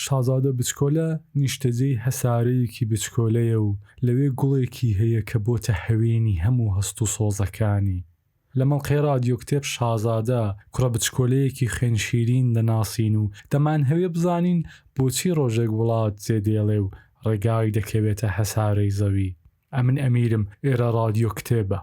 شازادە بچکۆلە نیشتەجێی هەسارەیەکی بچکۆلەیە و لەوێ گوڵێکی هەیە کە بۆتە هەوێنی هەموو هەست و سۆزەکانی. لە مەڵقەی رادیۆ کتێب شازادە کوڕە بچکۆلەیەکی خوێنشیرین دەناسین و دەمان هەوێ بزانین بۆچی ڕۆژێک وڵات جێدێڵێ و ڕێگای دەکەوێتە هەسارەی زەوی. ئەمن ئەمیرم، ئێرە رادیۆ کتێبە.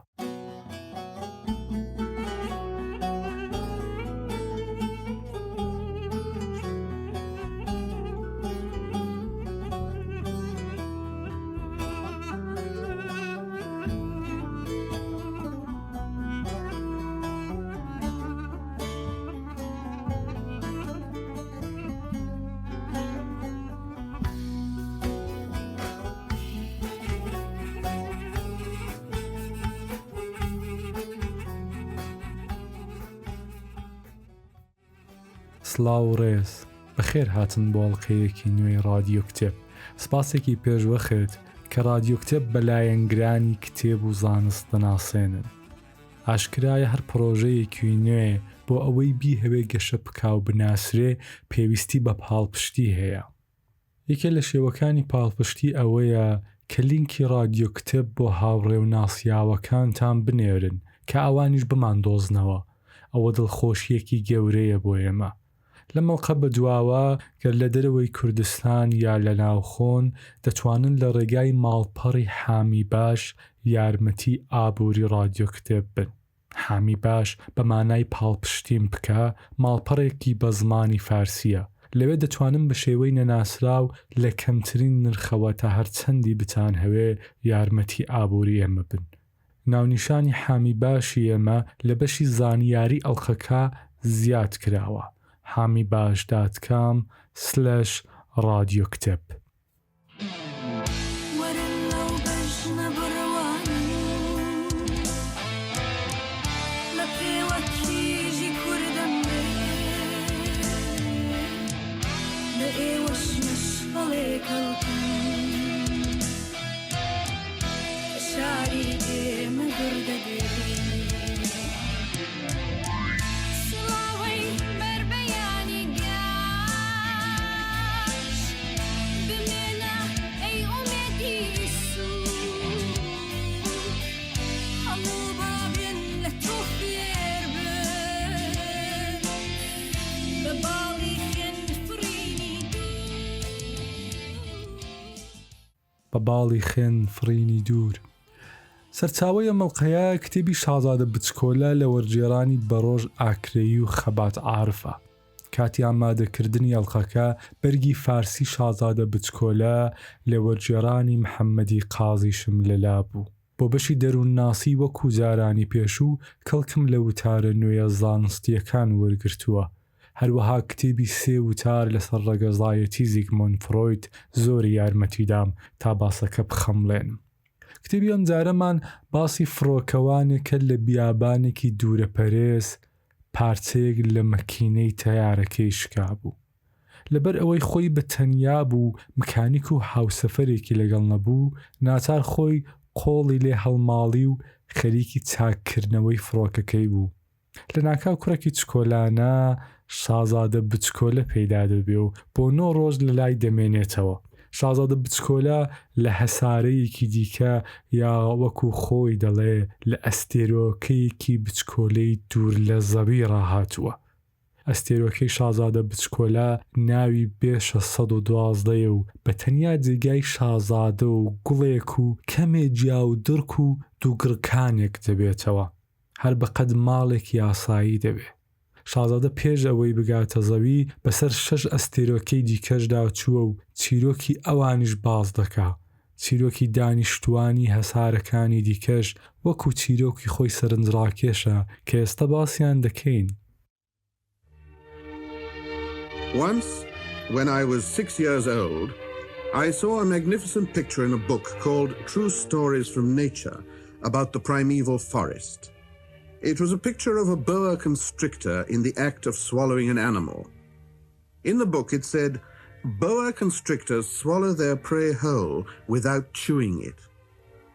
سلااو ڕێز، بەخێر هاتن بۆ ئەڵقەیەکی نوێی رادیۆ کتێب. سپاسێکی پێشوەخت کە رادیۆ کتێب بەلایەنگرانی کتێب و زانست دەناسێنن. ئاشکرایە هەر پرۆژەیەکی نوێ بۆ ئەوەی هەوێ گەشە بکا و بناسرێ پێویستی بە پاڵپشتی هەیە. یەکێ لە شێوەکانی پاڵپشتی ئەوەیە کە لینکی رادیۆ کتێب بۆ هاوڕێ و ناسیاوەکانتان بنێرن کە ئەوانیش بماندۆزنەوە. ئەوە دڵخۆشیەکی گەورەیە بۆ ئێمە. لە مەڵقە بەدواوە گەر لە دەرەوەی کوردستان یا لە ناوخۆن دەتوانن لە ڕێگای ماڵپەڕی حامی باش یارمەتی ئابووری رادیۆ کتێب بن. حامی باش بە مانای پاڵپشتیم بکە ماڵپەڕێکی بە زمانی فارسیە. لەوێ دەتوانن بە شێوەی نەناسراو لە کەمترین نرخەوە تا هەرچەندی بتان هەوێ یارمەتی ئابووری ئێمە بن. ناونیشانی حامی باشی ئێمە لە بەشی زانیاری ئەڵقەکە زیاد کراوە. hamibash.com/رادیۆ کتێب. بە باڵی خوێن فرینی دوور. سەرچاوەی مەڵقەیە کتێبی شازادە بچکۆلە لە وەرجێڕانی بەڕۆژ ئاکرێی و خەبات عارفە. کاتی ئامادەکردنی ئەڵقەکە بەرگی فارسی شازادە بچکۆلە لە وەرجێڕانی محەممەدی قازی شملەلا بوو. بۆ بەشی دەروونناسی وەکو جارانی پێشوو کەڵکم لە وتارە نوێیە زانستیەکان وەرگرتووە. هەروەها کتێبی 3 وتار لەسەر ڕەگەزایەتی زیگمۆند فرۆید زۆری یارمەتیدام تا باسەکە بخەمڵێنم. کتێبی ئەم جارەمان باسی فڕۆکەوانێکە لە بیابانێکی دوورەپەرێز پارچەیەک لە مەکینەی تەیارەکەی شکا بوو. لەبەر ئەوەی خۆی بە تەنیا بوو مکانیک و هاوسەفەرێکی لەگەڵ نەبوو ناچار خۆی قۆڵی لێ هەڵماڵی و خەریکی چاککردنەوەی فڕۆکەکەی بوو. لە ناکاو کوڕێکی چکۆلانە شازادە بچکۆلە پەیدا دەبێ و بۆ 9 ڕۆژ لە لای دەمێنێتەوە. شازادە بچکۆلە لە هەسارەیەکی دیکە یا وەکو خۆی دەڵێ لە ئەستێرۆکەیەکی بچکۆلەی دوور لە زەوی ڕاهاتووە. ئەستێرۆکەی شازادە بچکۆلە ناوی بێشە 112 و بە تەنیا جێگای شازادە و گوڵێک و کەمێ جیا و درک و دووگڕکانێک دەبێتەوە. هەر بەقەد ماڵێکی ئاسایی دەبێ. شازادە پێش ئەوەی بگاتە زەوی بەسەر 6 ئەستێرۆکەی دیکەشدا چووە و چیرۆکی ئەوانیش باز دەکا. چیرۆکی دانیشتوانی هەسارەکانی دیکەش وەکو چیرۆکی خۆی سەرنجڕاکێشە کە ئێستا باسییان دەکەین. Once, when I was 6 years old, I saw a magnificent picture in a book called True Stories from Nature about the primeval forest. It was a picture of a boa constrictor in the act of swallowing an animal. In the book it said, boa constrictors swallow their prey whole without chewing it.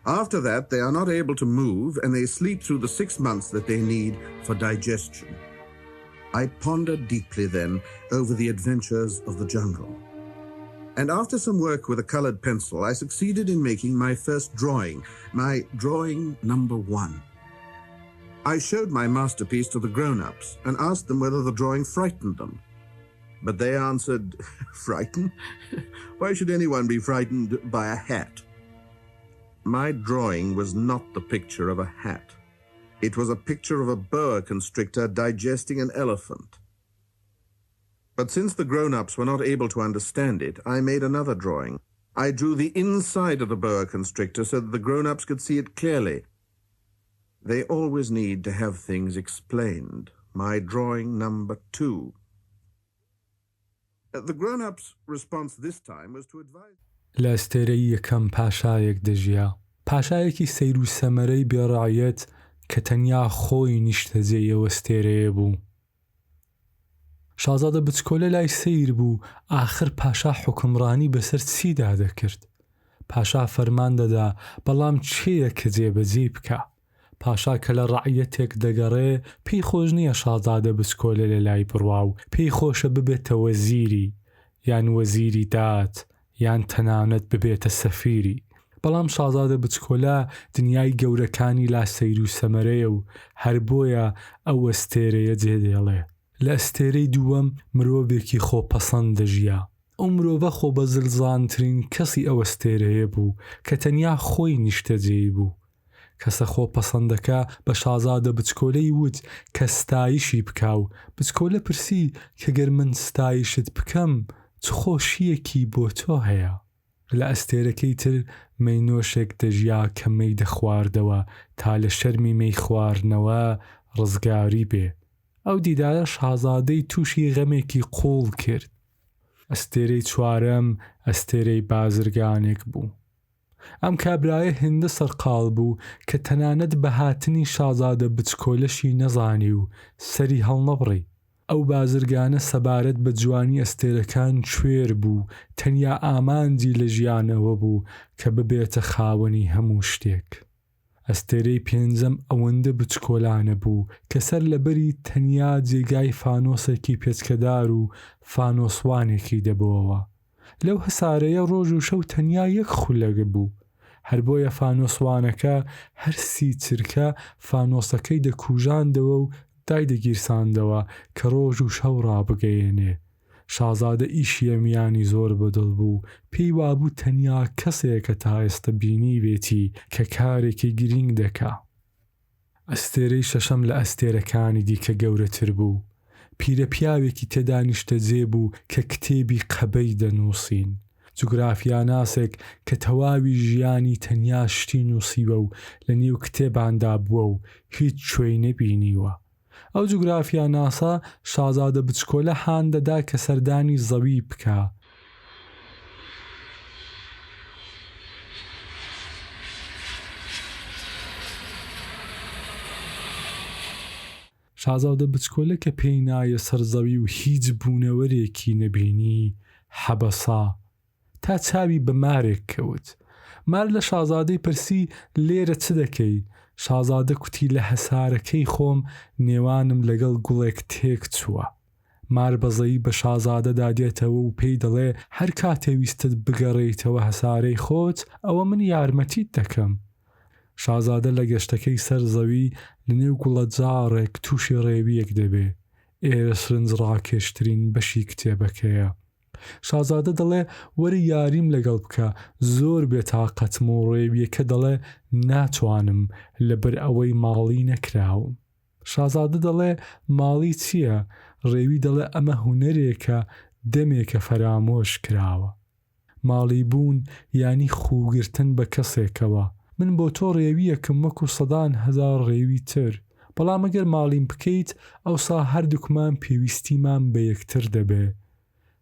After that, they are not able to move and they sleep through the 6 months that they need for digestion. I pondered deeply then over the adventures of the jungle. And after some work with a colored pencil, I succeeded in making my first drawing, my drawing number 1. I showed my masterpiece to the grown-ups and asked them whether the drawing frightened them. But they answered, "Frightened? Why should anyone be frightened by a hat?" My drawing was not the picture of a hat. It was a picture of a boa constrictor digesting an elephant. But since the grown-ups were not able to understand it, I made another drawing. I drew the inside of the boa constrictor so that the grown-ups could see it clearly. They always need to have things explained. My drawing number 2. The grown-ups' response this time was to advise... لە ئەستێرەی یەکەم پاشایەک دەژیا. پاشایەکی سەیر و سەمەرەی بێڕایەت کە تەنیا خۆی نیشتەجێی ئەو ئەستێرەیە بوو. شازادە بچکۆلە لای سیر بوو، ئاخر پاشا حکمڕانی بەسەر چیدا دەکرد. پاشا فەرمان دەدا بەڵام چێیە کە جێبەجێ بکە. پاشا کە لە ڕەعیەتێک دەگەڕێ پێی خۆش نییە شازادە بچکۆلە لە لای بڕوا و پێی خۆشە ببێتە وەزیری یان وەزیری داد یان تەنانەت ببێتە سەفیری. بەڵام شازادە بچکۆلە دنیای گەورەکانی لا سەیر و سەمەرەیە و هەر بۆیە ئەو ئەستێرەیە جێدێڵێ. لە ئەستێرەی دووەم مرۆڤێکی خۆپەسەند دەژیا. ئەو مرۆڤە خۆبەزلزانترین کەسی ئەو ئەستێرەیە بوو کە تەنیا خۆی نیشتەجێی بوو. کەسە خۆپەسەندەکە بە شازادە بچکۆلەی وت کە ستایشی بکا و بچکۆلە پرسی کە گەر من ستایشت بکەم چ خۆشیەکی بۆ تۆ هەیە؟ لە ئەستێرەکەی تر مەینۆشێک دەژیا کە مەی دەخواردەوە تا لە شەرمی مەی خواردنەوە ڕزگاری بێ. ئەو دیدارە شازادەی تووشی غەمێکی قوڵ کرد. ئەستێرەی چوارەم ئەستێرەی بازرگانێک بوو. ئەم کابرایە هێندە سەرقاڵ بوو کە تەنانەت بە هاتنی شازادە بچکۆلەشی نەزانی و سەری هەڵنەبڕی. ئەو بازرگانە سەبارەت بە جوانی ئەستێرەکان کوێر بوو، تەنیا ئامانجی لە ژیانەوە بوو کە ببێتە خاوەنی هەموو شتێک. ئەستێرەی پێنجەم ئەوەندە بچکۆلانە بوو کە سەر لەبەری تەنیا جێگای فانۆسێکی پێچکەدار و فانۆسوانێکی دەبەوە. لەو هەسارەیە ڕۆژ و شەو تەنیا یەک خولەگە بوو. هەر بۆیە فانۆسوانەکە هەرسی چرکە فانۆسەکەی دەکوژاندەوە و دای دەگیرساندەوە کە ڕۆژ و شەو ڕابگەیەنێ. شازادە ئیشی ئەمیانی زۆر بەدڵ بوو، پێی وابوو تەنیا کەسێکە تا ئێستا بینی بێتی کە کارێکی گرنگ دەکا. ئەستێرەی شەشەم لە ئەستێرەکانی دیکە گەورەتر بوو. پیرە پیاوێکی تێدا نیشتەجێ بوو کە کتێبی قەبەی دەنووسین. جوگرافیاناسێک کە تەواوی ژیانی تەنیا شتی نووسیوە و لە نێو کتێباندا بووە و هیچ شوێی نەبینیوە. ئەو جوگرافیاناسە شازادە بچکۆلە هان دەدا کە سەردانی زەوی بکە. شازادە بچکۆلە کە پێی نایە سەرزەوی و هیچ بوونەوەرێکی نەبینی حەبەسا تا چاوی بە مارێک کەوت. مار لە شازادەی پرسی لێرە چ دەکەی؟ شازادە کوتی لە هەسارەکەی خۆم نێوانم لەگەڵ گوڵێک تێک چووە. مار بەزەیی بە شازادەدا دێتەوە و پێی دەڵێ هەر کاتێویستت بگەڕێیتەوە هەسارەی خۆت ئەوە من یارمەتیت دەکەم. شازادە لە گەشتەکەی سەر زەوی لە نێو گوڵە جاڕێک تووشی ڕێویەک دەبێ. ئێرە سرنج ڕاکێشترین بەشی کتێبەکەیە. شازادە دەڵێ وەرە یاریم لەگەڵ بکە، زۆر بێتاقەتم و ڕێویەکە دەڵێ ناتوانم لەبەر ئەوەی ماڵی نەکراوم. شازادە دەڵێ ماڵی چییە؟ ڕێوی دەڵێ ئەمە هونەرێکە دەمێکە فەرامۆش کراوە. ماڵی بوون یانی خوگرتن بە کەسێکەوە. من بۆ تۆ ڕێویەکم وەکو سەدان هەزار ڕێوی تر، بەڵام ئەگەر ماڵیم بکەیت ئەوسا هەردووکمان پێویستیمان بە یەکتر دەبێ.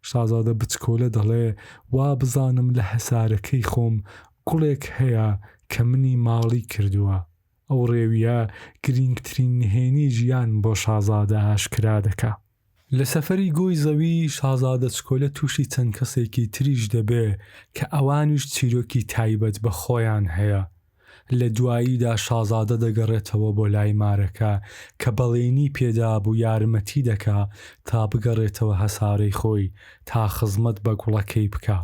شازادە بچکۆلە دەڵێ وا بزانم لە هەسارەکەی خۆم گوڵێک هەیە کە منی ماڵی کردووە. ئەو ڕێویە گرنگترین نهێنی ژیان بۆ شازادە ئاشکرا دەکا. لە سەفەری گۆی زەوی شازادە چکۆلە تووشی چەند کەسێکی تریش دەبێ کە ئەوانیش چیرۆکی تایبەت بە خۆیان هەیە. لە دواییدا شازادە دەگەڕێتەوە بۆ لای مارەکە کە بەڵێنی پێدا بوو یارمەتی دەکا تا بگەڕێتەوە هەسارەی خۆی تا خزمەت بە گوڵەکەی بکە.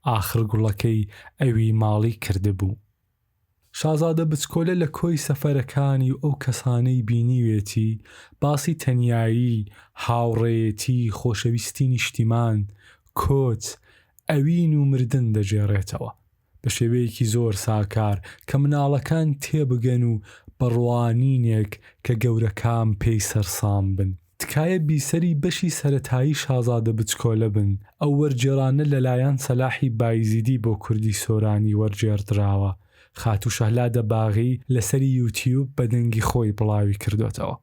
ئاخر گوڵەکەی ئەوی ماڵی کردبوو. شازادە بچکۆلە لە کۆی سەفەرەکانی و ئەو کەسانەی بینیوێتی باسی تەنیایی، هاوڕێیەتی، خۆشەویستی نیشتیمان، کۆچ، ئەوین و مردن دەژێڕێتەوە بە شێوەیەکی زۆر ساکار کە مناڵەکان تێبگەن و بڕوانینێک کە گەورەکان پێی سەرسام بن. تکایە بیسەری بەشی سەرەتایی شازادە بچکۆلە بن. ئەو وەرجێڕانە لەلایەن سەلاحی بایزیدی بۆ کوردی سۆرانی وەرجێڕدراوە. خاتو شەهلادە باغی لەسەری یوتیوب بە دەنگی خۆی بڵاوی کردوێتەوە.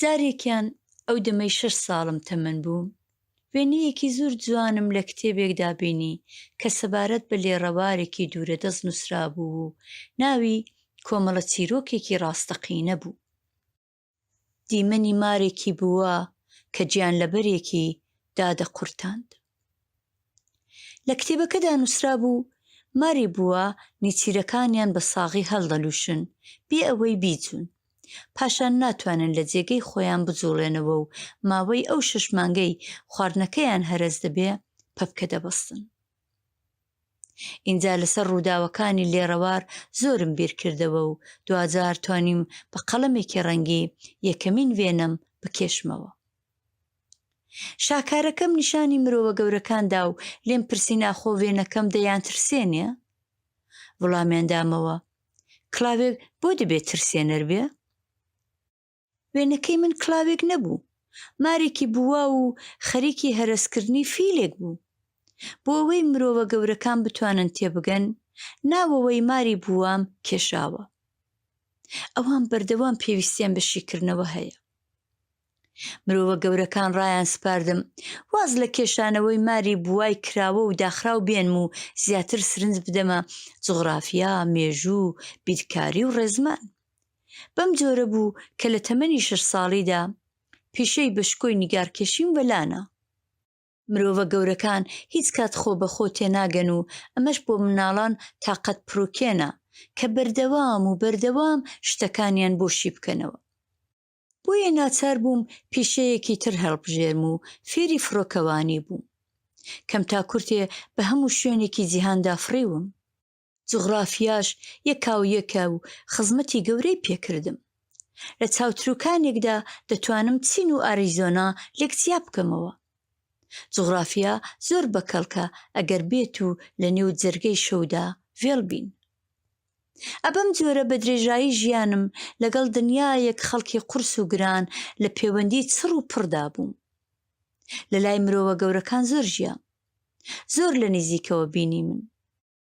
جارێکیان ئەو دەمەی 6 ساڵم تەمەن بوو، وێنەیەکی زۆر جوانم لە کتێبێکدا بینی کە سەبارەت بە لێڕەوارێکی دوورەدەست نووسرا بوو و ناوی کۆمەڵە چیرۆکێکی ڕاستەقینە بوو. دیمەنی مارێکی بووە کە گیان لەبەرێکی دادە قورتاند. لە کتێبەکەدا نووسرا بوو ماری بووە نیچیرەکانیان بە ساغی هەڵدەلووشن بێ ئەوەی بیجوون، پاشان ناتوانن لە جێگەی خۆیان بجوڵێنەوە و ماوەی ئەو 6 مانگەی خواردنەکەیان هەرەز دەبێ پەپکە دەبەستن. ئینجا لەسەر ڕووداوەکانی لێڕەوار زۆرم بیر کردەوە و دوجار توانیم بە قەڵەمێکی ڕەنگی یەکەمین وێنەم بکێشمەوە. شاکارەکەم نیشانی مرۆوە گەورەکاندا و لێم پرسی ناخۆ وێنەکەم دەیان ترسێنێ؟ وەڵامیان دامەوە کڵاوێک بۆ دەبێت ترسێنەر بێ؟ وێنەکەی من کڵاوێک نەبوو، مارێکی بووە و خەریکی هەرسکردنی فیلێک بوو. بۆ ئەوەی مرۆوە گەورەکان بتوانن تێبگەن ناوەوەی ماری بووام کێشاوە. ئەوان بەردەوام پێویستیان بە شیکردنەوە هەیە. مرۆوە گەورەکان ڕایان سپاردم واز لە کێشانەوەی ماری بووای کراوە و داخراو بێنم و زیاتر سرنج بدەمە جوغرافیا، مێژوو، بیرکاری و ڕێزمان. بەم جۆرە بوو کە لە تەمەنی 6 ساڵیدا پیشەی بەشکۆی نیگارکێشیم وەلانە. مرۆڤە گەورەکان هیچ کات خۆ بە خۆ تێناگەن و ئەمەش بۆ مناڵان تاقەت پرۆکێنە کە بەردەوام شتەکانیان بۆشی بکەنەوە. بۆیە ناچار بووم پیشەیەکی تر هەڵبژێرم و فێری فڕۆکەوانی بووم. کەم تا کورتێ بە هەموو شوێنێکی جیهاندا فڕیوم. جوغرافیاش یەکاو و خزمەتی گەورەی پێکردم. لە چاوتروکانێکدا دەتوانم چین و ئاریزۆنا لێکچیا بکەمەوە. جوغرافیا زۆر بەکەڵکە ئەگەر بێت و لە نێو جەرگەی شەودا وێڵ بین. ئەبەم جۆرە بە درێژایی ژیانم لەگەڵ دنیایەک خەڵکی قورس و گران لە پەیوەندی چڕ و پڕدا بووم. لە لای مرۆوە گەورەکان زۆر ژیام، زۆر لە نزیکەوە بینی من،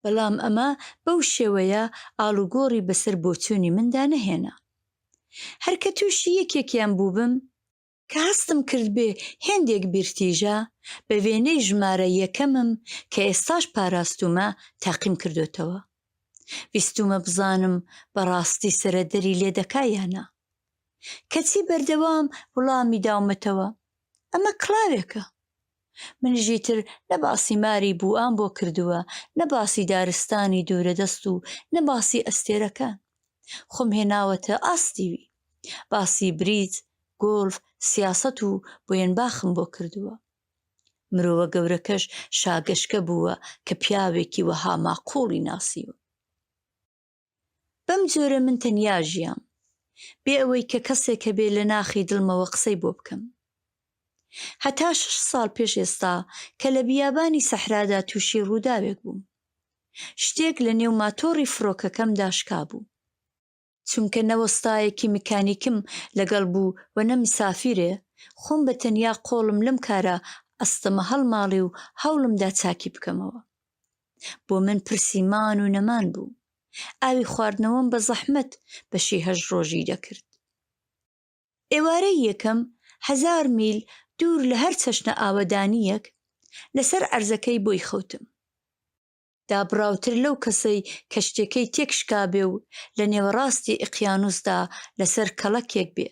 بەڵام ئەمە بەو شێوەیە ئاڵوگۆڕی بەسەر بۆچوونی مندا نەهێنا. هەرکە تووشی یەکێکیان بووبم کە هەستم کرد بێ هێندێک بیرتیژە بە وێنەی ژمارە یەکەمم کە ئێستاش پاراستومە تاقیم کردوتەوە. ویستومە بزانم بەڕاستی سەرەدەری لێ دەکایانە. کەچی بەردەوام وڵامی داومەتەوە ئەمە کڵاوێکە. منیژی تر نەباسی ماری بووان بۆ کردووە، نەباسی دارستانی دوورەدەست و نەباسی ئەستێرەکان. خۆم هێناوەتە ئاستیوی، باسی بریج، گۆڵف، سیاسەت و بۆیەنباخم بۆ کردووە. مرۆوە گەورەکەش شاگەشکە بووە کە پیاوێکی وەها ماقۆڵی ناسیوە. بەم جۆرە من تەنیا ژیام بێ ئەوەی کە کەسێکە بێ لە ناخی دڵمەوە قسەی بۆ بکەم. هەتا 6 ساڵ پێش ئێستا کە لە بیابانی سەحرادا تووشی ڕووداوێک بووم. شتێک لە نێو ماتۆڕی فڕۆکەکەمدا شکا بوو. چونکە نەوەستایەکی میکانیکم لەگەڵ بوو و نەمیسافیرێ، خۆم بە تەنیا قۆڵم لەم کارە ئەستەمە هەڵماڵی و هەوڵمدا چاکی بکەمەوە. بۆ من پرسیمان و نەمان بوو. ئاوی خواردنەوەم بە زەحمەت بەشی 8 ڕۆژی دەکرد. ئێوارەی یەکەم 1000 میل دوور لە هەر چەشنە ئاوەدانیەک لەسەر عەرزەکەی بۆی خەوتم. دابڕاوتر لەو کەسەی کە شتێکەی تێکشکا بێ و لە نێوەڕاستی ئوقیانوسدا لەسەر کەڵەکێک بێ.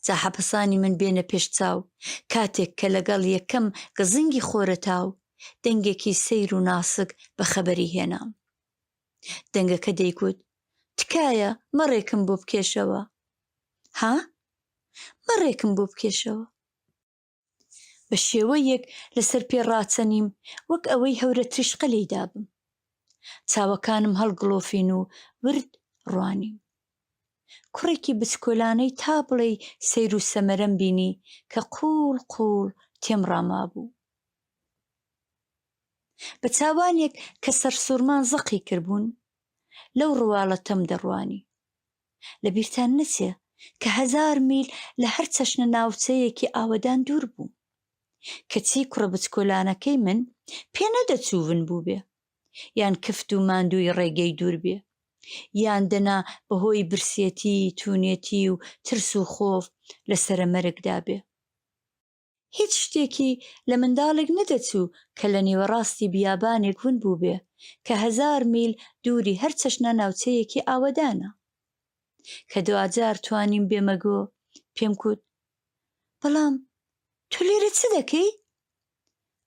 جا حەپەسانی من بێنە پێش چاو، کاتێک کە لەگەڵ یەکەم گزنگی خۆرەتاو دەنگێکی سەیر و ناسک بە خەبەری هێنام. دەنگەکە دەیگوت: تکایە مەڕێکم بۆ بکێشەوە. ها؟ مەڕێکم بۆ بکێشەوە. بە شێوەیەک لەسەر پێ ڕاچەنیم وەک ئەوەی هەورە تریشقە لێیدا بم. چاوەکانم هەڵگڵۆفین و ورد ڕوانیم. کوڕێکی بچکۆلانەی تا بڵێ سەیر و سەمەرەم بینی کە قوڵ قوڵ تێم ڕاما بوو. بە چاوانێک کە سەرسوورمان زەقی کردبوون لەو ڕواڵەتەم دەڕوانی. لەبیرتان نەچێ کە 1000 میل لە هەر چەشنە ناوچەیەکی ئاوەدان دوور بوو. کەچی کوڕە بچکۆلانەکەی من پێ نەدەچوون بوو بێ، یان کفت و ماندووی ڕێگەی دوور بێ، یان دەنا بەهۆی برسێتی، توونێتی و ترس و خۆف لە سەرەمەرگدا بێ. هیچ شتێکی لە منداڵێک نەدەچوو کە لە نێوەڕاستی بیابانێک ون بوو بێ کە 1000 میل دووری هەر چەشنە ناوچەیەکی ئاوەدانە. کە دوجار توانیم بێمەگۆ پێم کوت: بەڵام تۆ لێرە چ دەکەی؟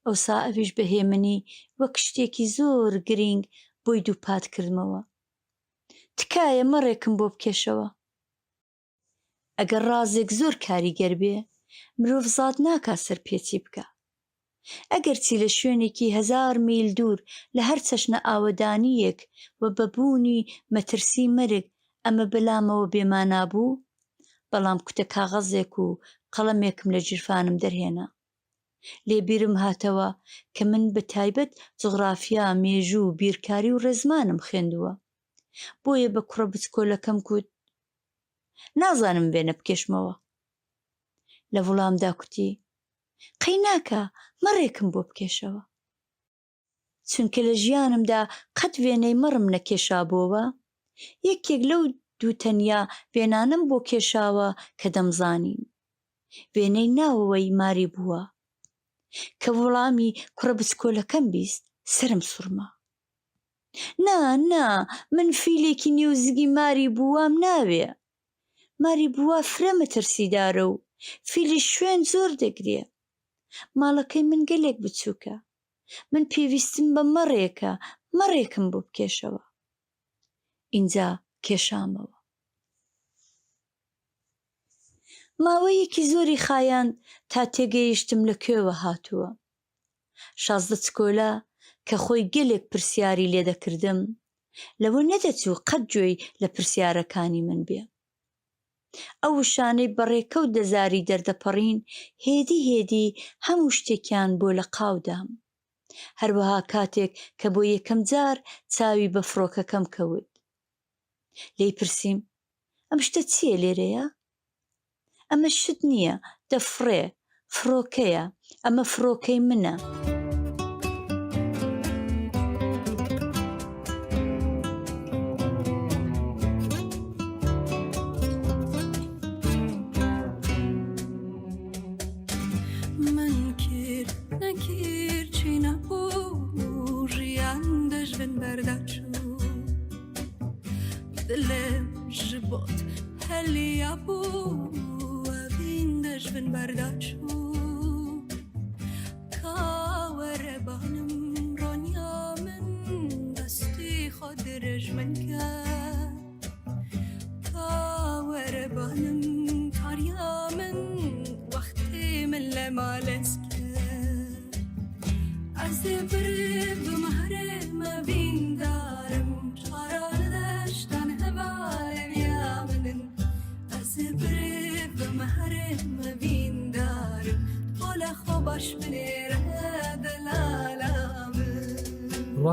ئەوسا ئەویش بەهێمنی وەک شتێکی زۆر گرنگ بۆی دووپات کردمەوە: تکایە مەڕێکم بۆ بکێشەوە. ئەگەر ڕازێک زۆر کاریگەر بێ مرۆڤ زاد ناکا سەرپێچی بکە. ئەگەرچی لە شوێنێکی 1000 میل دوور لە هەر چەشنە ئاوەدانیەک و بەبوونی مەترسی مەرگ ئەمە بەلامەوە بێمانا بوو، بەڵام کوتە کاغەزێک و قەڵەمێکم لە جیرفانم دەرهێنا. لێبیرم هاتەوە کە من بە تایبەت جوغرافیا، مێژوو، بیرکاری و ڕێزمانم خوێندووە. بۆیە بە کوڕە بچکۆلەکەم کوت: نازانم بێنە بکێشمەوە. لە وڵامدا کوتی: قەی ناکە مەڕێکم بۆ بکێشەوە. چونکە لە ژیانمدا قەت وێنەی مەڕم نەکێشابووەوە، یەکێک لەو دووتەنیا وێنانم بۆ کێشاوە کە دەمزانیم. وێنەی ناوەوەی ماری بووە. کە وەڵامی کوڕە بچکۆلەکەم بیست سرم سوورما. نا من فیلێکی نێوزگی ماری بووام ناوێ. ماری بووە فرە مەترسیدارە و فیلی شوێن زۆر دەگرێ. ماڵەکەی من گەلێک بچووکە. من پێویستم بە مەڕێکم بۆ بکێشەوە. اینجا کێشامەوە. ماوەیەکی زۆری خایاند تا تێگەیشتم لە کوێوە هاتووە. شازدە چکۆلا کە خۆی گەلێک پرسیاری لێ دەکردم لەوە نەدەچوو قەت گوێی لە پرسیارەکانی من بێ. ئەو وشانەی بەڕێکەوت دەزاری دەردەپەڕین هێدی هەموو شتێکیان بۆ لە قاودام. هەروەها کاتێک کە بۆ یەکەم جار چاوی بە فڕۆکەکەم کەوت. لێی پرسیم: ئەم شتە چییە لێرەیە؟ ئەمە شت نییە، دەفڕێ، فڕۆکەیە، ئەمە فڕۆکەی منە.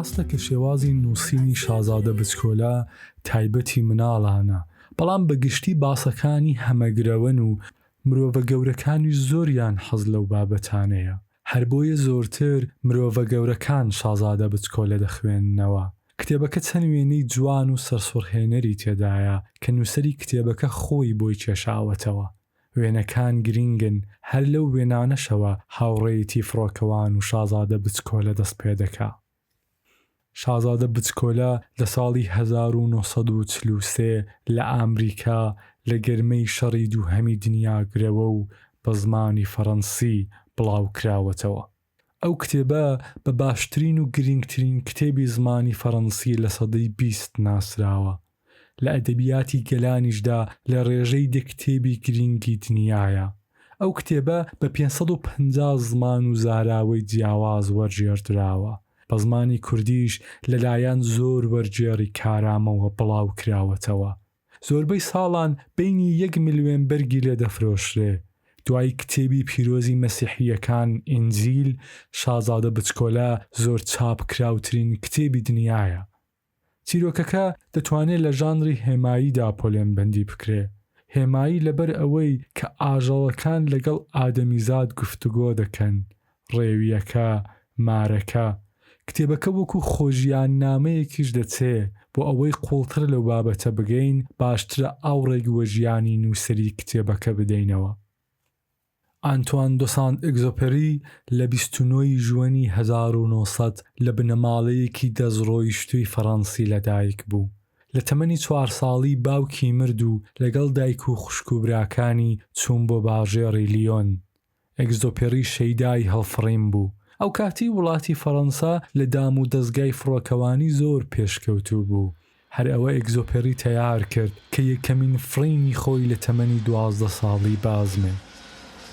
ڕاستە کە شێوازی نووسینی شازادە بچکۆلا تایبەتی مناڵانە، بەڵام بەگشتی باسەکانی هەمەگرەوەن و مرۆڤە گەورەکانی زۆریان حەز لەو بابەتانەیە. هەر بۆیە زۆرتر مرۆڤە گەورەکان شازادە بچکۆلە دەخوێننەوە. کتێبەکە چەند وێنەی جوان و سەرسوڕهێنەری تێدایە کە نووسەری کتێبەکە خۆی بۆی کێشاوەتەوە. وێنەکان گرینگن، هەر لەو وێنانەشەوە هاوڕێیەتی فڕۆکەوان و شازادە بچکۆلە دەست پێ دەکا. شازادە بچکۆلە لە ساڵی 1943 لە ئامریکا لە گەرمەی شەڕی دووهەمی دنیاگرەوە و بە زمانی فەڕەنسی بڵاو کراوەتەوە. ئەو کتێبە بە باشترین و گرنگترین کتێبی زمانی فەڕەنسی لە سەدەی 20 ناسراوە. لە ئەدەبیاتی گەلانیشدا لە ڕێژەی دە کتێبی گرنگی دنیاە. ئەو کتێبە بە 550 زمان و زاراوەی جیاواز وەرجێردراوە. بە زمانی کوردیش لەلایەن زۆر وەرجێڕی کارامەوە بڵاو کراوەتەوە. زۆربەی ساڵان بینی 1 ملیۆن بەرگی لێ دەفرۆشرێ. دوای کتێبی پیرۆزی مەسیحیەکان ئینجیل، شازادە بچکۆلە زۆر چاپکراوترین کتێبی دنیاە. چیرۆکەکە دەتوانێت لە ژانری هێماییدا پۆلێنبەندی بکرێ. هێمایی لەبەر ئەوەی کە ئاژەڵەکان لەگەڵ ئادەمیزاد گفتوگۆ دەکەن، ڕێویەکە، مارەکە. کتێبەکە وەکو خۆژیان نامەیەکیش دەچێ بۆ ئەوەی قوڵتر لەو بابەتە بگەین، باشترە ئاوڕێک وەژیانی نووسری کتێبەکە بدەینەوە. ئانتوان دۆ سانت ئێگزۆپێری لە 29 ژوەنی 1900 لە بنەماڵەیەکی دەستڕۆیشتووی فەڕەنسی لەدایک بوو. لە تەمەنی 4 ساڵی باوکی مرد و لەگەڵ دایک و خوشک و براکانی چوون بۆ باژێڕی لیۆن. ئێگزۆپێری شەیدای هەڵفڕین بوو. ئەو کاتی وڵاتی فەڕەنسا لە دام و دەستگای فڕۆکەوانی زۆر پێشکەوتوو بوو. هەر ئەوە ئێگزۆپێری تەیار کرد کە یەکەمین فڕینی خۆی لە تەمەنی 12 ساڵی بازمێ.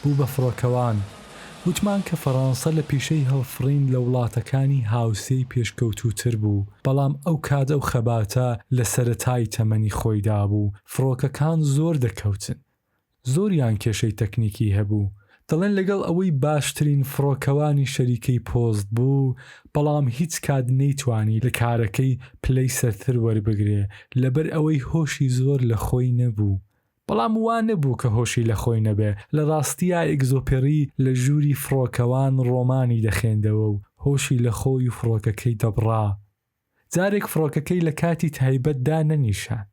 بوو بە فڕۆکەوان. وتمان کە فەڕەنسا لە پیشەی هەڵفڕین لە وڵاتەکانی هاوسەی پێشکەوتووتر بوو، بەڵام ئەو کات ئەو خەباتە لە سەرەتای تەمەنی خۆیدا بوو. فڕۆکەکان زۆر دەکەوتن. زۆریان کێشەی تەکنیکی هەبوو. دەڵێن لەگەڵ ئەوەی باشترین فڕۆکەوانی شەریکەی پۆست بوو، بەڵام هیچ کات نەیتوانی لە کارەکەی پلەی سەرتر وەربگرێ لەبەر ئەوەی هۆشی زۆر لە خۆی نەبوو. بەڵام وان نەبوو کە هۆشی لە خۆی نەبێ. لە ڕاستیە ئێگزۆپێری لە ژووری فڕۆکەوان ڕۆمانی دەخێندەوە و هۆشی لە خۆی و فڕۆکەکەی دەبڕا. جارێک فڕۆکەکەی لە کاتی تایبەتدا نەنیشان.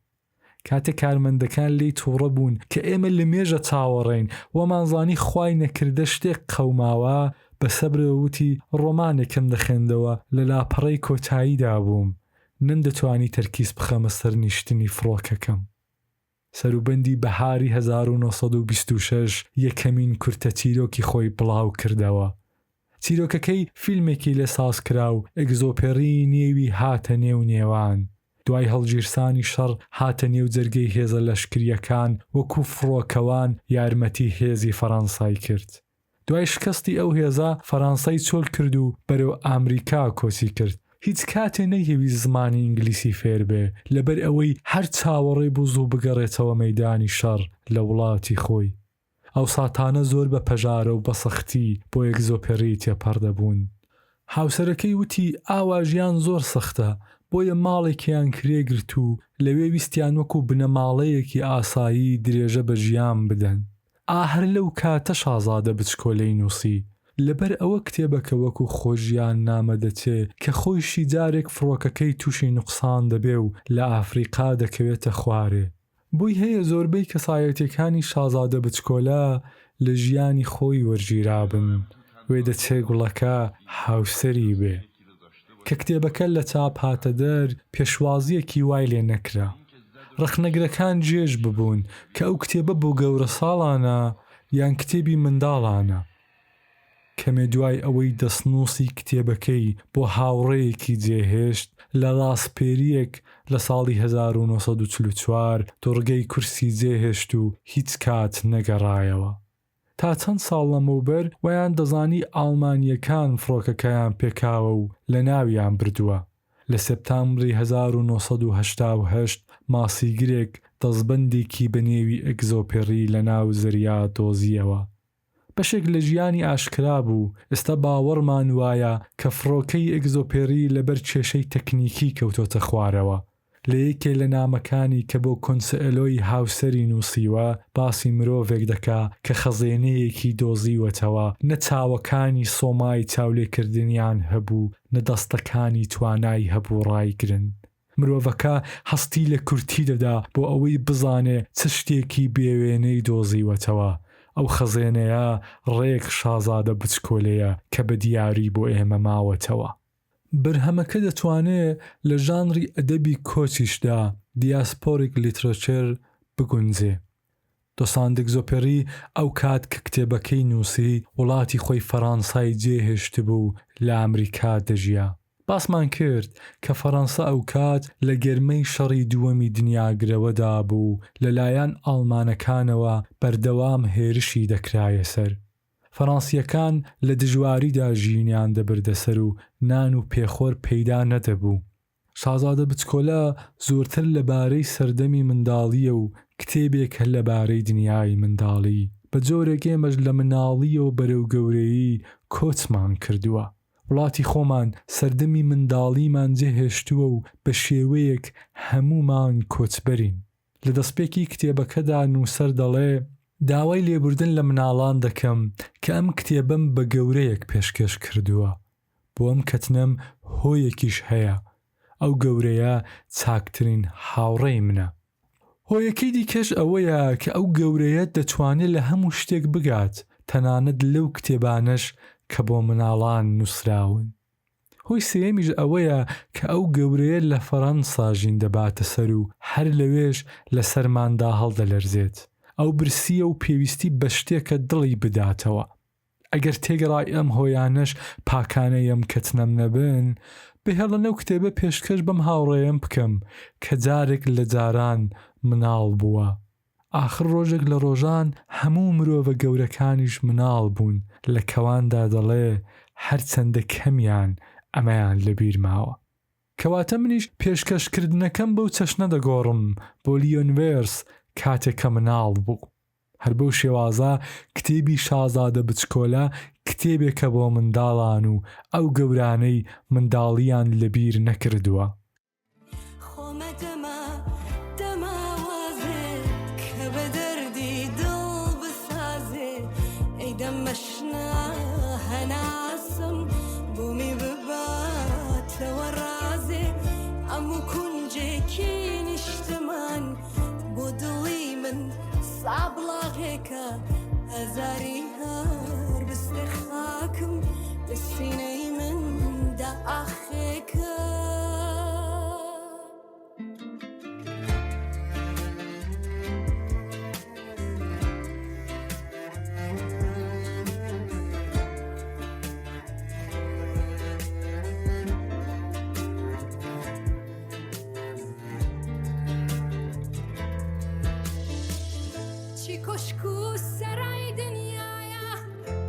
کاتێک کارمەندەکان لێی تووڕە بوون کە ئێمە لە مێژە چاوەڕێین، وەمانزانی خوای نەکردە شتێک قەوماوە، بە سەبرەوتی ڕۆمانێکم دەخێندەوە لە لاپەڕەی کۆتاییدا بووم. نەمدەتوانی تەرکیز بخەمە سەر نیشتنی فڕۆکەکەم. سەروبەندی بەهاری 1926 یەکەمین کورتە چیرۆکی خۆی بڵاو کردەوە. چیرۆکەکەی فیلمێکی لە ساز کرا و ئێگزۆپێری نێوی هاتە نێو نێوان. دوای هەڵگیرسانی شەڕ هاتە نێو جەرگەی هێزە لەشکریەکان وەکو فڕۆکەوان یارمەتی هێزی فەڕەنسای کرد. دوای شکستی ئەو هێزە فەڕەنسای چۆل کرد و بەرەو ئامریکا کۆچی کرد. هیچ کاتێ نەیەویست زمانی ئینگلیسی فێر بێ لەبەر ئەوەی هەر چاوەڕێ بوو زوو بگەڕێتەوە مەیدانی شەڕ لە وڵاتی خۆی. ئەو ساتانە زۆر بە پەژارە و بە سەختی بۆ ئێگزۆپێری تێپەردەبوون. هاوسەرەکەی وتی ئاوا ژیان زۆر سەختە، بۆیە ماڵێکیان کرێگرت و لەوێ ویستیان وەکو بنەماڵەیەکی ئاسایی درێژە بە ژیان بدەن. ئاهەر لەو کاتە شازادە بچکۆلەی نووسی. لەبەر ئەوە کتێبەکە وەکو خۆژیان نامە دەچێ کە خۆیشی جارێک فڕۆکەکەی تووشی نوقسان دەبێ و لە ئافریقا دەکەوێتە خوارێ. بووی هەیە زۆربەی کەسایەتیەکانی شازادە بچکۆلە لە ژیانی خۆی وەرگیرابن، وێ دەچێ گوڵەکە هاوسەری بێ. کە کتێبەکە لە چاپ هاتە دەر پێشوازیەکی وای لێ نەکرا. ڕەخنەگرەکان جێژ ببوون کە ئەو کتێبە بۆ گەورە ساڵانە یان کتێبی منداڵانە. کەمێ دوای ئەوەی دەستنووسی کتێبەکەی بۆ هاوڕێیەکی جێهێشت، لە ڕاستپێریەک لە ساڵی 1944 دۆڕگەی کورسی جێهێشت و هیچ کات نەگەڕایەوە. تا چەند ساڵ لەمەوبەر ویان دەزانی ئاڵمانیەکان فڕۆکەکەیان پێکاوە و لە ناویان بردووە. لە سەپتامبری 1988 ماسیگرێک دەستبەندێکی بەنێوی ئێگزۆپێری لە ناو زەریا دۆزیەوە. بەشێک لە ژیانی ئاشکرا بوو. ئێستا باوەڕمان وایە کە فڕۆکەی ئێگزۆپێری لەبەر کێشەی تەکنیکی کەوتۆتە خوارەوە. لە یەکێ لە نامەکانی کە بۆ کۆنسئلۆی هاوسەری نووسیوە باسی مرۆڤێک دەکا کە خەزێنەیەکی دۆزیوەتەوە، نە چاوەکانی سۆمای چاولێکردنیان هەبوو، نە دەستەکانی توانای هەبوو ڕایگرن. مرۆڤەکە هەستی لە کورتی دەدا بۆ ئەوەی بزانێ چ شتێکی بێوێنەی دۆزیوەتەوە. ئەو خەزێنەیە ڕێک شازادە بچکۆلەیە کە بە دیاری بۆ ئێمە ماوەتەوە. بەرهەمەکە دەتوانێت لە ژانری ئەدەبی کۆچیشدا دیاسپۆریک لیترەچەر بگونجێ. دۆ ساندێکزۆپێری ئەو کات کە کتێبەکەی نووسی وڵاتی خۆی فەڕەنسای جێهێشت بوو لە ئەمریکا دەژیا. باسمان کرد کە فەڕەنسا ئەو کات لە گەرمەی شەڕی دووەمی دنیاگرەوەدا بوو لەلایەن ئەڵمانەکانەوە بەردەوام هێرشی دەکرایە سەر. فەڕەنسیەکان لە دژواریدا ژینیان دەبردەسەر و نان و پێخۆر پەیدا نەدەبوو. شازادە بچکۆلە زۆرتر لەبارەی سەردەمی منداڵیە و کتێبێکە لەبارەی دنیای منداڵی بە جۆرێک ئێمەش لە مناڵی و بەرەو گەورەیی کۆچمان کردووە. وڵاتی خۆمان سەردەمی منداڵیمان جێهێشتووە و بە شێوەیەک هەمومان کۆچبەرین. لە دەستپێکی کتێبەکەدا نووسەر دەڵێ داوای لێبوردن لە مناڵان دەکەم کە ئەم کتێبەم بە گەورەیەک پێشکەش کردووە. بۆ ئەم کەتنەم هۆیەکیش هەیە. ئەو گەورەیە چاکترین هاوڕێی منە. هۆیەکەی دیکەش ئەوەیە کە ئەو گەورەیە دەتوانێت لە هەموو شتێک بگات، تەنانەت لەو کتێبانەش کە بۆ مناڵان نووسراون. هۆی سێمیش ئەوەیە کە ئەو گەورەیە لە فەڕەنسا ژین دەباتە سەر و هەر لەوێش لە سەرماندا هەڵدەلەرزێت. ئەو برسیە و پێویستی بە شتێکە دڵی بداتەوە. ئەگەر تێگەڕای ئەم هۆیانەش پاکانەی ئەم کەتنەم نەبن، بهێڵە نەو کتێبە پێشکەش بەم هاوڕێیەم بکەم کە جارێک لە جاران مناڵ بووە. آخر ڕۆژێک لە ڕۆژان هەموو مرۆڤە گەورەکانیش مناڵ بوون، لە کەواندا دەڵێ هەرچەندە کەمیان ئەمەیان لەبیر ماوە. کەواتە منیش پێشکەشکردنەکەم بەو چەشنە دەگۆڕم بۆ لیۆنڤێرس کاتێکە مناڵ بوو. هەر بەو شێوازە کتێبی شازادە بچکۆلە کتێبێکە بۆ منداڵان و ئەو گەورانەی منداڵیان لەبیر نەکردووە. هزاري هار باستخاكم بالسيني من دا أخيك چی کشکو سرای دنیایا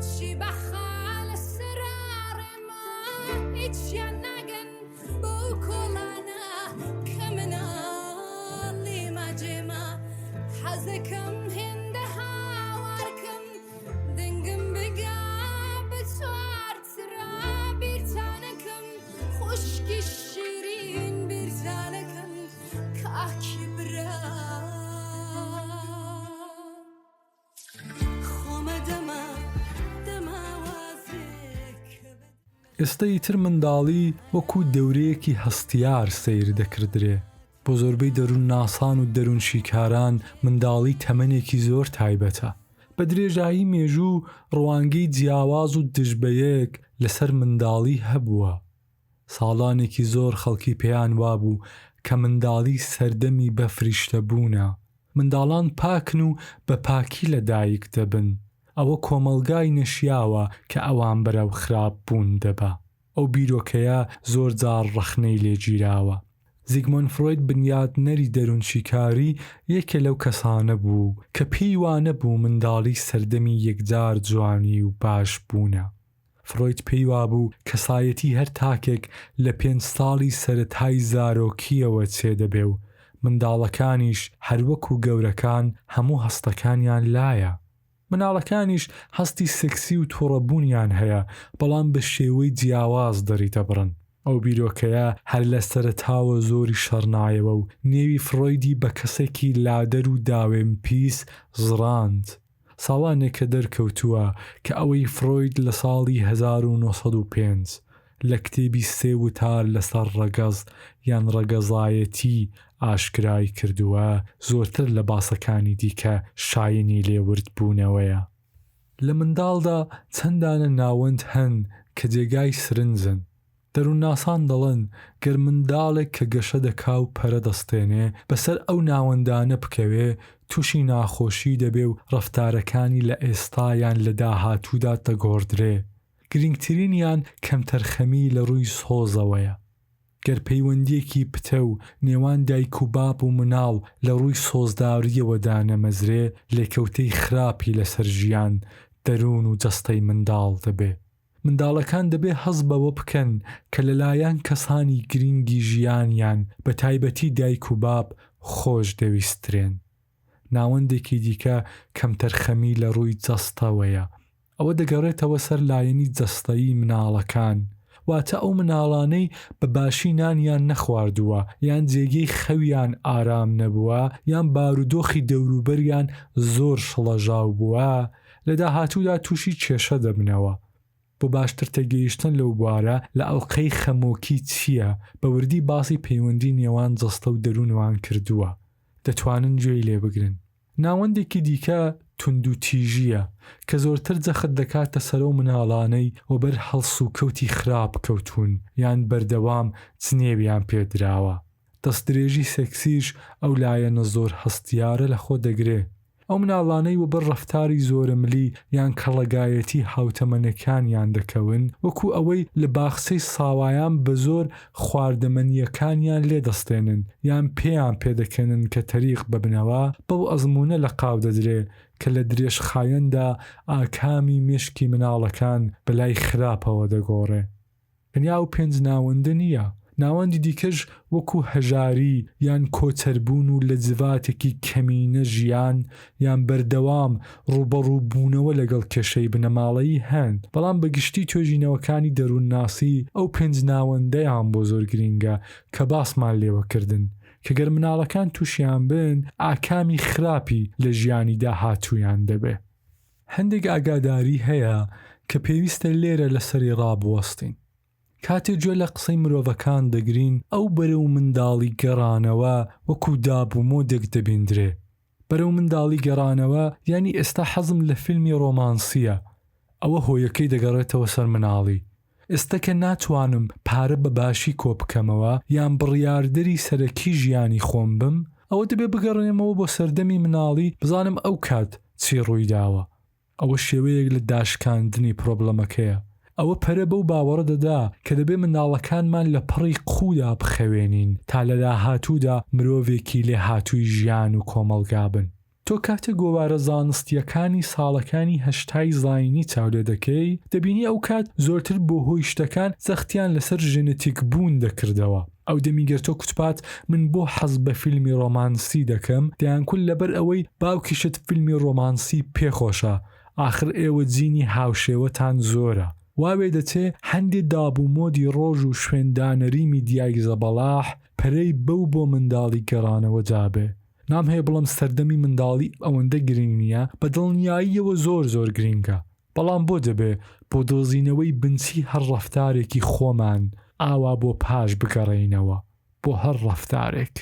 چی بخال سرار ما هیچ یا نگن بو کلانا کمنا لیما جما حزکم هنده هاورکم دنگم بگا بتوار ترا بیرتانکم خوشکی شیرین بیرتانکم کاکی برا ئێستای تر منداڵی وەکو دەورەیەکی هەستیار سەیر دەکردرێ. بۆ زۆربەی دەروون ناسان و دەروون شیکاران منداڵی تەمەنێکی زۆر تایبەتە. بە درێژایی مێژوو ڕوانگەی جیاواز و دژبەیەک لەسەر منداڵی هەبووە. ساڵانێکی زۆر خەڵکی پێیان وابوو کە منداڵی سەردەمی بەفریشتە بوونە. منداڵان پاکن و بە پاکی لە دایک دەبن. ئەوە کۆمەلگای نەشیاوە کە ئەوان بەرەو خراپ بوون دەبا. ئەو بیرۆکەیە زۆر جار ڕەخنەی لێگیراوە. زیگمۆند فرۆید بنیادنەری دەروونشیکاری یەکێ لەو کەسانە بوو کە پێی وانە بوو منداڵی سەردەمی یەکجار جوانی و باش بوونە. فرۆید پێی وابوو کەسایەتی هەر تاکێک لە 5 ساڵی سەرەتای زارۆکیەوە چێدەبێ و منداڵەکانیش هەروەکو گەورەکان هەموو هەستەکانیان لایە. مناڵەکانیش هەستی سێکسی و تووڕەبوونیان هەیە، بەڵام بە شێوەی جیاواز دەری دەبڕن. ئەو بیرۆکەیە هەر لە سەرەتاوە زۆری شەڕنایەوە و نێوی فرۆیدی بە کەسێکی لادەر و داوێن پیس زڕاند. ساڵانێکە دەرکەوتووە کە ئەوەی فرۆید لە ساڵی 1905 لە کتێبی 3 وتار لەسەر ڕەگەز یان ڕەگەزایەتی ئاشکرای کردووە زۆرتر لە باسەکانی دیکە شایەنی لێورد بوونەوەیە. لە منداڵدا چەندانە ناوەند هەن کە جێگای سرنجن. دەروونناسان دەڵێن گەر منداڵێک کە گەشە دەکا و پەرە دەستێنێ بەسەر ئەو ناوەندانە بکەوێ تووشی ناخۆشی دەبێ و ڕەفتارەکانی لە ئێستایان لە داهاتوودا دەگۆڕدرێ. گرنگترینیان کەمتەرخەمی لە ڕووی سۆزەوەیە. گەر پەیوەندیەکی پتە و نێوان دایک و باب و مناڵ لە ڕووی سۆزداریەوە دانەمەزرێ لێکەوتەی خراپی لەسەر ژیان دەروون و جەستەی منداڵ دەبێ. منداڵەکان دەبێ هەز بەوە بکەن کە لەلایەن کەسانی گرنگی ژیانیان بە تایبەتی دایک و باب خۆش دەویسترێن. ناوەندێکی دیکە کەمتەرخەمی لە ڕووی جەستەوەیە. ئەوە دەگەڕێتەوە سەر لایەنی جەستەیی مناڵەکان، واتە ئەو مناڵانەی بە باشی نانیان نەخواردووە یان جێگەی خەویان ئارام نەبووە یان بارودۆخی دەوروبەریان زۆر شڵەژاو بووە لە داهاتوودا تووشی کێشە دەبنەوە. بۆ باشتر تێگەیشتن لەو بوارە لە ئەڵقەی خەمۆکی چییە بە وردی باسی پەیوەندی نێوان جەستە و دەروونوان کردووە دەتوانن گوێی لێ بگرن. ناوەندێکی دیکە تونند و تیژیە کە زۆرتر جەخت دەکاتە سەرە و مناڵانەی و بەر هەڵس و کەوتی خراپ کەوتون یان بەردەوام جنێویان پێدراوە. دەستدرێژی سێکسیش ئەو لایەنە زۆر هەستیارە لە خۆ دەگرێ. ئەو مناڵانەی و بەر ڕەفتاری زۆرملی یان کەڵەگایەتی هاوتەمەنەکانیان دەکەون وەکو ئەوەی لە باخچەی ساوایان بە زۆر خواردەمەنیەکانیان لێدەستێنن یان پێیان پێدەکەنن کە تەریق ببنەوە بەو ئەزمونە لە قاو دەدرێ کە لە درێژخایەندا ئاکامی مێشکی مناڵەکان بەلای خراپەوە دەگۆڕێ. تەنیا و پێنج ناوەندە نییە. ناوەندی دیکەش وەکو هەژاری یان کۆچەربوون و لە جواتێکی کەمینە ژیان یان بەردەوام ڕوبەڕووبوونەوە لەگەڵ کێشەی بنەماڵەیی هەن، بەڵام بەگشتی توێژینەوەکانی دەروونناسی ئەو پێنج ناوەندەیان بۆ زۆر گرینگە کە باسمان لێوەکردن کە گەر مناڵەکان تووشیان بن ئاکامی خراپی لە ژیانی داهاتوویان دەبێ. هەندێک ئاگاداری هەیە کە پێویستە لێرە لەسەری ڕابوەستین. کاتێ گوێ لە قسەی مرۆڤەکان دەگرین ئەو بەرەو منداڵی گەڕانەوە وەکو دابوومۆدێک دەبیندرێ. بەرەو منداڵی گەڕانەوە ینی ئێستا حەزم لە فیلمی ڕۆمانسیە. ئەوە هۆیەکەی دەگەڕێتەوە سەر مناڵی. ئێستا کە ناتوانم پارە بە باشی کۆ بکەمەوە یان بڕیاردەری سەرەکی ژیانی خۆم بم، ئەوە دەبێ بگەڕێمەوە بۆ سەردەمی مناڵی بزانم ئەو کات چی ڕووی داوە. ئەوە شێوەیەک لە داشکاندنی پرۆبلەمەکەیە. ئەوە پەرە بەو باوەڕە دەدا کە دەبێ مناڵەکانمان لە پڕی قوودا بخەوێنین تا لە داهاتوودا مرۆڤێکی لێ هاتووی ژیان و کۆمەڵگا بن. تۆ کاتە گۆوارە زانستیەکانی ساڵەکانی هەشتای زاینی چاودێ دەکەی دەبینی ئەو کات زۆرتر بۆ هۆی شتەکان زەختیان لەسەر ژێنەتیک بوون دەکردەوە. ئەو دەمیگەر تۆ کوتپات من بۆ حەز بە فیلمی ڕۆمانسی دەکەم دەیانکول لەبەر ئەوەی باوکیشت فیلمی ڕۆمانسی پێخۆشە، ئاخر ئێوە جینی هاوشێوەتان زۆرە. واوێ دەچێ هەندێ دابوومۆدی ڕۆژ و شوێندانەری میدیای زەبەڵاح پەرەی بەو بۆ منداڵی گەڕانەوە جابێ. نام هەیە بڵم سەردەمی منداڵی ئەوەندە گرنگ نییە، بە دڵنیاییەوە زۆر گرینگە، بەڵام بۆ دەبێ بۆ دۆزینەوەی بنچی هەر ڕەفتارێکی خۆمان ئاوا بۆ پاش بگەڕێینەوە بۆ هەر ڕەفتارێک.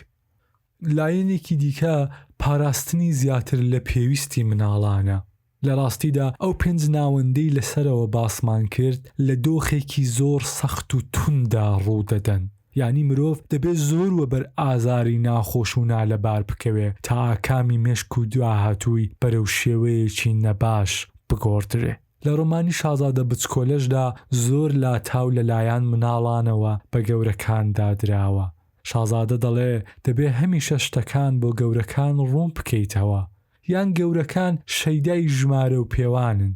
لایەنێکی دیکە پاراستنی زیاتر لە پێویستی مناڵانە. لە ڕاستیدا ئەو پێنج ناوەندەی لەسەرەوە باسمان کرد لە دۆخێکی زۆر سەخت و توندا ڕوو دەدەن. یعنی مرۆڤ دەبێت زۆر وەبەر ئازاری ناخۆش و نالەبار بکەوێ تا ئاکامی مێشک و دواهاتووی بەرەو شێوەیەکی نەباش بگۆڕدرێ. لە ڕۆمانی شازادە بچکۆلەشدا زۆر لاتاو لەلایەن مناڵانەوە بە گەورەکاندا دراوە. شازادە دەڵێ دەبێ هەمیشە شتەکان بۆ گەورەکان ڕوون بکەیتەوە، یان گەورەکان شەیدای ژمارە و پێوانن.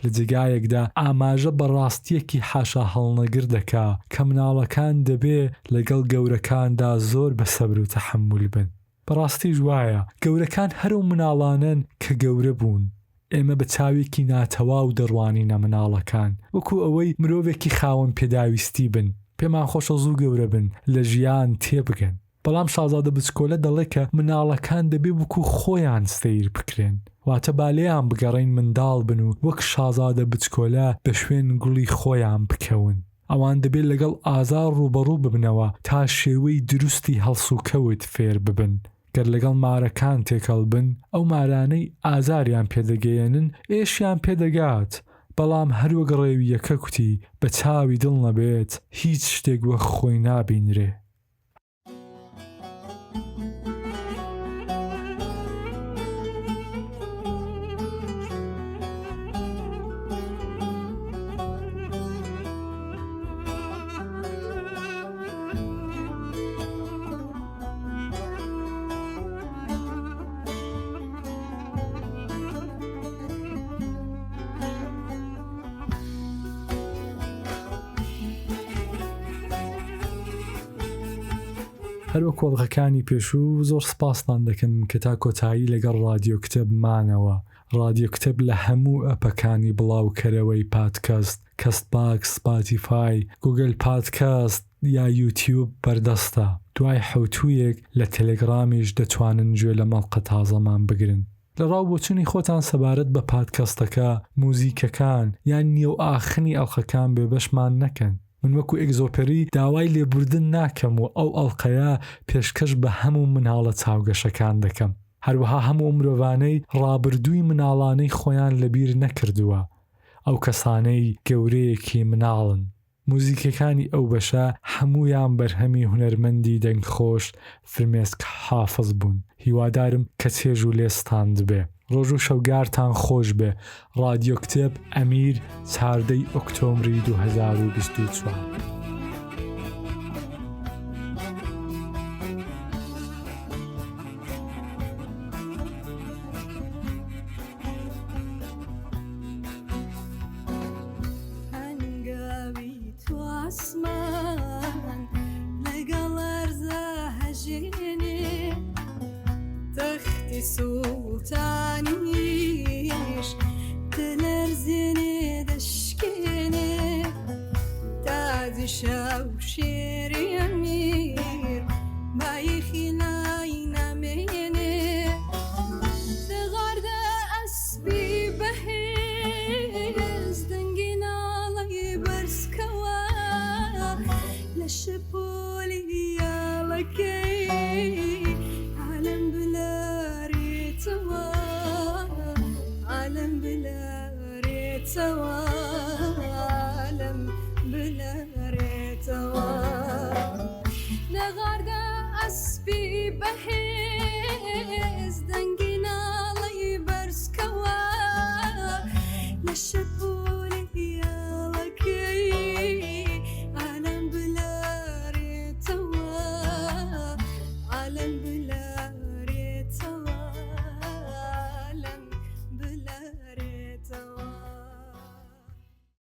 لە جگایەکدا ئاماژە بەڕاستیەکی حاشا هەڵنەگر دەکا کە مناڵەکان دەبێ لەگەڵ گەورەکاندا زۆر بە سەبر و تەحمل بن. بەڕاستی ژوایە گەورەکان هەرو مناڵانن کە گەورە بوون. ئێمە بە چاوێکی ناتەواو دەڕوانینە مناڵەکان وەکو ئەوەی مرۆڤێکی خاوەن پێداویستی بن. پێمان خۆشە زوو گەورە بن لە ژیان تێبگەن. بەڵام شازادە بچکۆلە دەڵێ کە مناڵەکان دەبێ وەکو خۆیان سەیر بکرێن، واتە بالێیان بگەڕین منداڵ بن و وەک شازادە بچکۆلە بە شوێن گوڵی خۆیان بکەون. ئەوان دەبێت لەگەڵ ئازار ڕوبەڕوو ببنەوە تا شێوەی دروستی هەڵس و کەوت فێر ببن. گەر لەگەڵ مارەکان تێکەڵ بن ئەو مارانەی ئازاریان پێدەگەیەنن ئێشیان پێدەگات، بەڵام هەروەک ڕێویەکە کوتی بە چاوی دڵ نەبێت هیچ شتێک وەک خۆی نابینرێ. هەروە کۆڵغەکانی پێشوو زۆر سپاستان دەکەم کە تا کۆتایی لەگەڵ رادیۆ کتێبمانەوە. رادیۆ کتێب لە هەموو ئەپەکانی بڵاوکەرەوەی پادکەست، کەست باکس، سپاتیفای، گوگل پادکەست یا یوتیوب بەردەستە. دوای حوتوویەک لە تەلەگرامیش دەتوانن گوێ لە مەڵقە تازەمان بگرن. لە ڕاوبۆچوونی خۆتان سەبارەت بە پادکەستەکە، موزیکەکان یان نیو ئاخنی ئەڵخەکان بێبەشمان نەکەن. من وەکو ئێگزۆپەری داوای لێبوردن ناکەم و ئەو ئەڵقەیە پێشکەش بە هەموو مناڵە چاوگەشەکان دەکەم. هەروەها هەموو مرۆڤانەی ڕابردووی مناڵانەی خۆیان لەبیر نەکردووە، ئەو کەسانەی گەورەیەکی مناڵن. موزیکەکانی ئەو بەشە هەموویان بەرهەمی هونەرمەندی دەنگخۆش فرمێسک حافظ بوون. هیوادارم کە چێژ و لێستاند بێ. ڕۆژ و شەوگارتان خۆش بێ. رادیۆ کتێب ئەمیر 4 ئۆکتۆبری 2024. سلطانيش تلرزني دشكني تازي شاو شيري أمير ما يخلاينا مني تغرد أسبي بهز دنجنا لي برسكوا لشبولي يا لكي عالم بلا عالم بلا ريتوا عالم بلا ريتوا لغرد أسبي بهز دنجنا لي برسكوا لشب